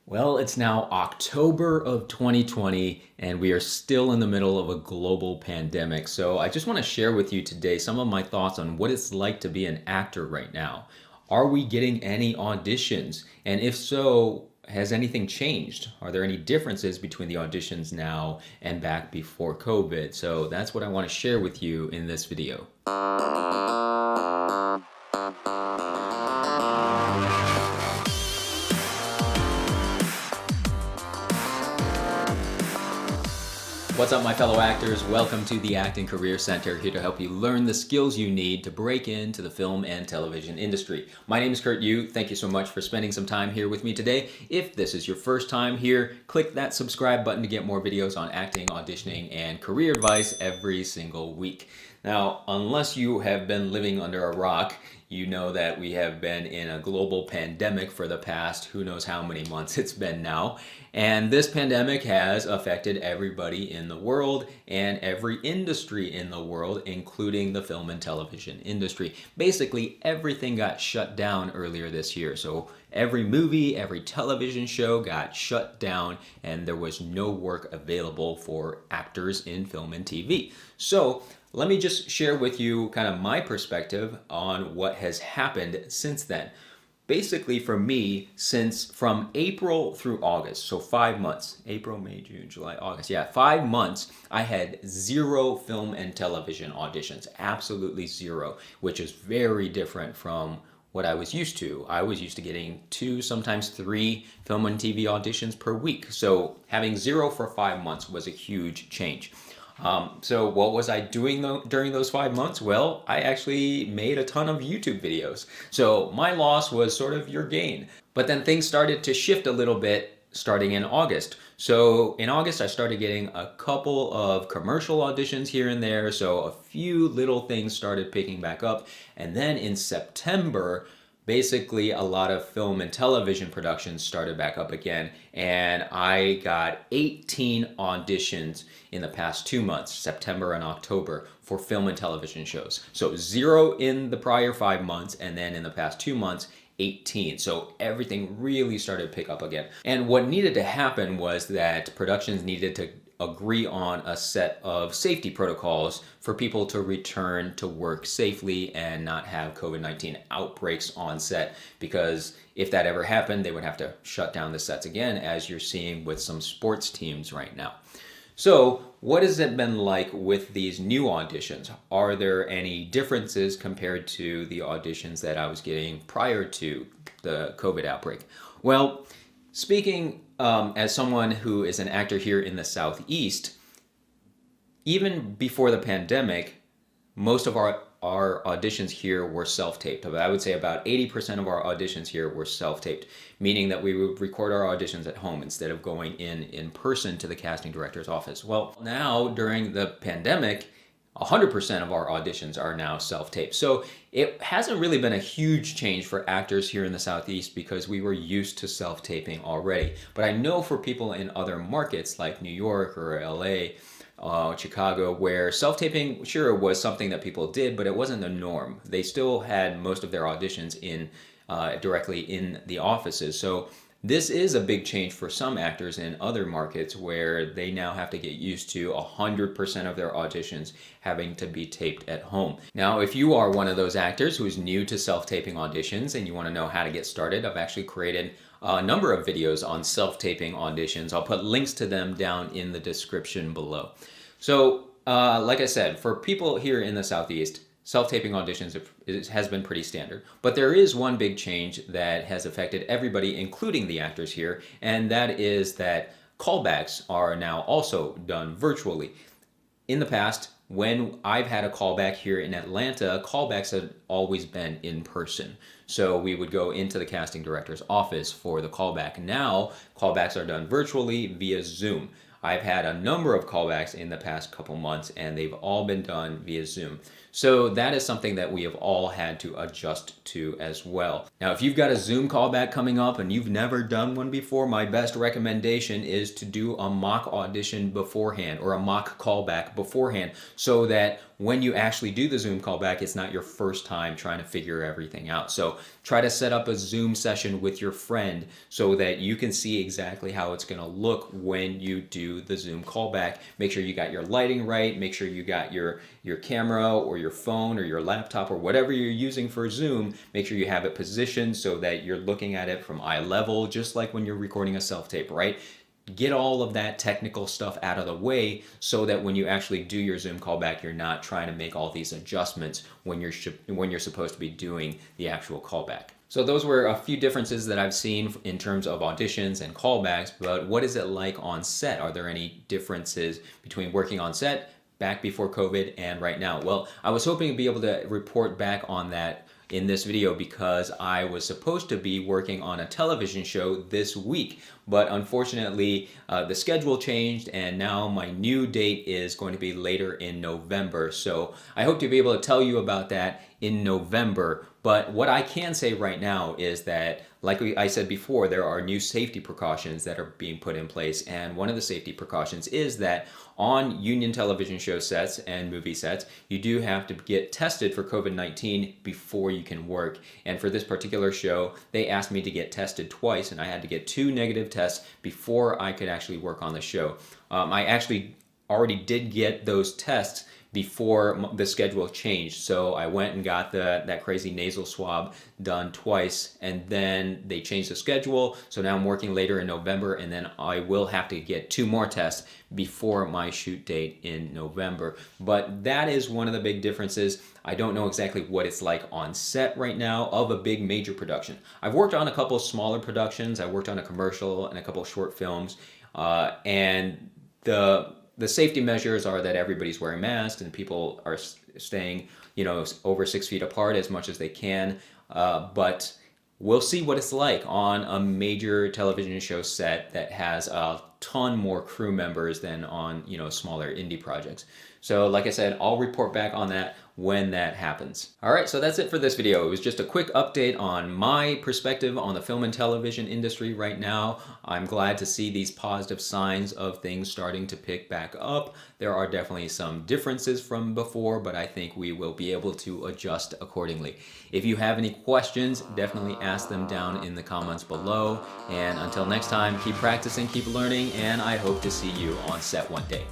Well, it's now October of 2020, and we are still in the middle of a global pandemic. So, I just want to share with you today some of my thoughts on what it's like to be an actor right now. Are we getting any auditions? And if so, has anything changed? Are there any differences between the auditions now and back before COVID? So, that's what I want to share with you in this video. What's up, my fellow actors? Welcome to the Acting Career Center, here to help you learn the skills you need to break into the film and television industry. My name is Kurt Yu. Thank you so much for spending some time here with me today. If this is your first time here, click that subscribe button to get more videos on acting, auditioning, and career advice every single week. Now, unless you have been living under a rock, you know that we have been in a global pandemic for the past who knows how many months it's been now. And this pandemic has affected everybody in the world and every industry in the world, including the film and television industry. Basically, everything got shut down earlier this year. So every movie, every television show got shut down, and there was no work available for actors in film and TV. So let me just share with you kind of my perspective on what has happened since then. Basically, for me, since from April through August, so 5 months, April, May, June, July, August, 5 months, I had zero film and television auditions, absolutely zero, which is very different from what I was used to. I was used to getting 2, sometimes 3 film and TV auditions per week. So having zero for 5 months was a huge change. So what was I doing during those 5 months? Well, I actually made a ton of YouTube videos. So my loss was sort of your gain. But then things started to shift a little bit starting in August. So in August, I started getting a couple of commercial auditions here and there. So a few little things started picking back up. And then in September, basically a lot of film and television productions started back up again, and I got 18 auditions in the past 2 months, September and October, for film and television shows. So zero in the prior 5 months, and then in the past 2 months, 18. So everything really started to pick up again. And what needed to happen was that productions needed to agree on a set of safety protocols for people to return to work safely and not have COVID-19 outbreaks on set, because if that ever happened, they would have to shut down the sets again, as you're seeing with some sports teams right now. So what has it been like with these new auditions? Are there any differences compared to the auditions that I was getting prior to the COVID outbreak? Well, speaking as someone who is an actor here in the Southeast, even before the pandemic, most of our auditions here were self-taped. I would say about 80% of our auditions here were self-taped, meaning that we would record our auditions at home instead of going in person to the casting director's office. Well, now during the pandemic, 100% of our auditions are now self-taped. So it hasn't really been a huge change for actors here in the Southeast because we were used to self-taping already. But I know for people in other markets like New York or LA, Chicago, where self-taping, sure, was something that people did, but it wasn't the norm. They still had most of their auditions in directly in the offices. So this is a big change for some actors in other markets where they now have to get used to 100% of their auditions having to be taped at home. Now, if you are one of those actors who's new to self-taping auditions and you want to know how to get started, I've actually created a number of videos on self-taping auditions. I'll put links to them down in the description below. So, like I said, for people here in the Southeast, self-taping auditions has been pretty standard. But there is one big change that has affected everybody, including the actors here, and that is that callbacks are now also done virtually. In the past, when I've had a callback here in Atlanta, callbacks have always been in person. So we would go into the casting director's office for the callback. Now, callbacks are done virtually via Zoom. I've had a number of callbacks in the past couple months, and they've all been done via Zoom. So that is something that we have all had to adjust to as well. Now, if you've got a Zoom callback coming up and you've never done one before, my best recommendation is to do a mock audition beforehand or a mock callback beforehand, so that when you actually do the Zoom callback, it's not your first time trying to figure everything out. So try to set up a Zoom session with your friend so that you can see exactly how it's going to look when you do the Zoom callback. Make sure you got your lighting right. Make sure you got your camera or your phone or your laptop or whatever you're using for Zoom. Make sure you have it positioned so that you're looking at it from eye level, just like when you're recording a self-tape, right? Get all of that technical stuff out of the way so that when you actually do your Zoom callback, you're not trying to make all these adjustments when you're supposed to be doing the actual callback. So those were a few differences that I've seen in terms of auditions and callbacks, but what is it like on set? Are there any differences between working on set back before COVID and right now? Well, I was hoping to be able to report back on that in this video because I was supposed to be working on a television show this week, but unfortunately the schedule changed and now my new date is going to be later in November. So I hope to be able to tell you about that in November. But what I can say right now is that, like I said before, there are new safety precautions that are being put in place. And one of the safety precautions is that on union television show sets and movie sets, you do have to get tested for COVID-19 before you can work. And for this particular show, they asked me to get tested twice, and I had to get 2 negative tests before I could actually work on the show. I actually already did get those tests before the schedule changed. So I went and got that crazy nasal swab done twice, and then they changed the schedule. So now I'm working later in November, and then I will have to get 2 more tests before my shoot date in November. But that is one of the big differences. I don't know exactly what it's like on set right now of a big major production. I've worked on a couple smaller productions. I worked on a commercial and a couple short films, and the safety measures are that everybody's wearing masks and people are staying, over 6 feet apart as much as they can. But we'll see what it's like on a major television show set that has a ton more crew members than on, smaller indie projects. So like I said, I'll report back on that when that happens. All right, so that's it for this video. It was just a quick update on my perspective on the film and television industry right now. I'm glad to see these positive signs of things starting to pick back up. There are definitely some differences from before, but I think we will be able to adjust accordingly. If you have any questions, definitely ask them down in the comments below. And until next time, keep practicing, keep learning, and I hope to see you on set one day.